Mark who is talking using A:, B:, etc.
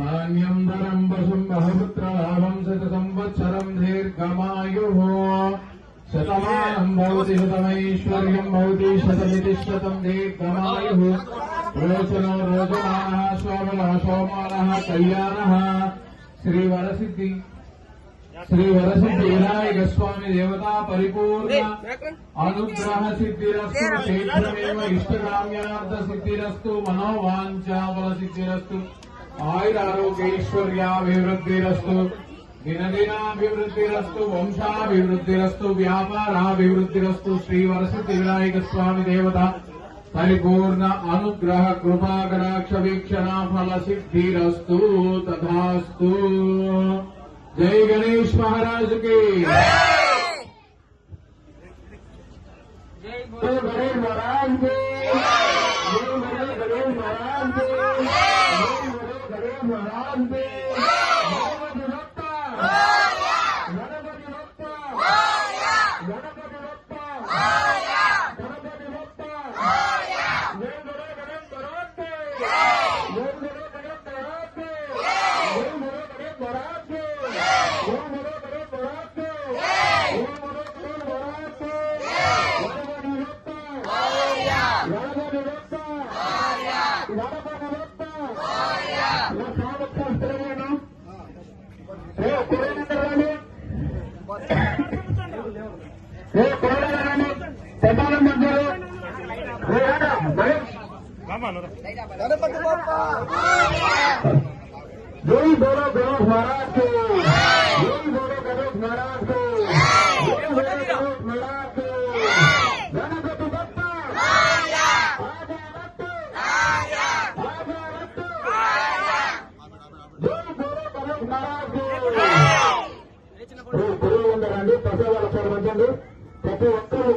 A: धान्यं धनं वशं बहुपुत्रलाभं शतसंवत्सरं दीर्घमायुः शतमानं भवति शतमैश्वर्यं भवति शतमिति शतं दीर्घमायुः रोचनो रोचमानः शोभनः शोमानः कल्याणः श्रीवरसिद्धि विनायक स्वामी देवता परिपूर्ण अनुग्रह सिद्धिरस्तु शीघ्रमेव इष्टकाम्यार्थ सिद्धिरस्तु मनोवांछा फल सिद्धिरस्तु आयुरारोग्यैश्वर्याभिवृद्धिरस्तु दिनदिनाभिवृद्धिरस्तु वंशाभिवृद्धिरस्तु व्यापाराभिवृद्धिरस्तु श्रीवरसिद्धि विनायक स्वामी देवता परिपूर्ण अनुग्रह कृपा कटाक्ष वीक्षणा फल सिद्धिरस्तु तथास्तु। जय गणेश महाराज की जय गणेश महाराज की जय गणेश महाराज की जय गणेश महाराज की गणपति बप्पा गणपति बप्पा गणपति बप्पा गणपति बप्पा जय गणेश महाराज की जय गणेश महाराज की जय गणेश महाराज की जय बोलो गणेश महाराज को जय बोलो गणेश महाराज को जय बोलो गणेश महाराज को गणपति बप्पा जय बोलो गणेश महाराज को पुरुषులందరండి ప్రజల చూడవచ్చండి ప్రతి ఒక్కరు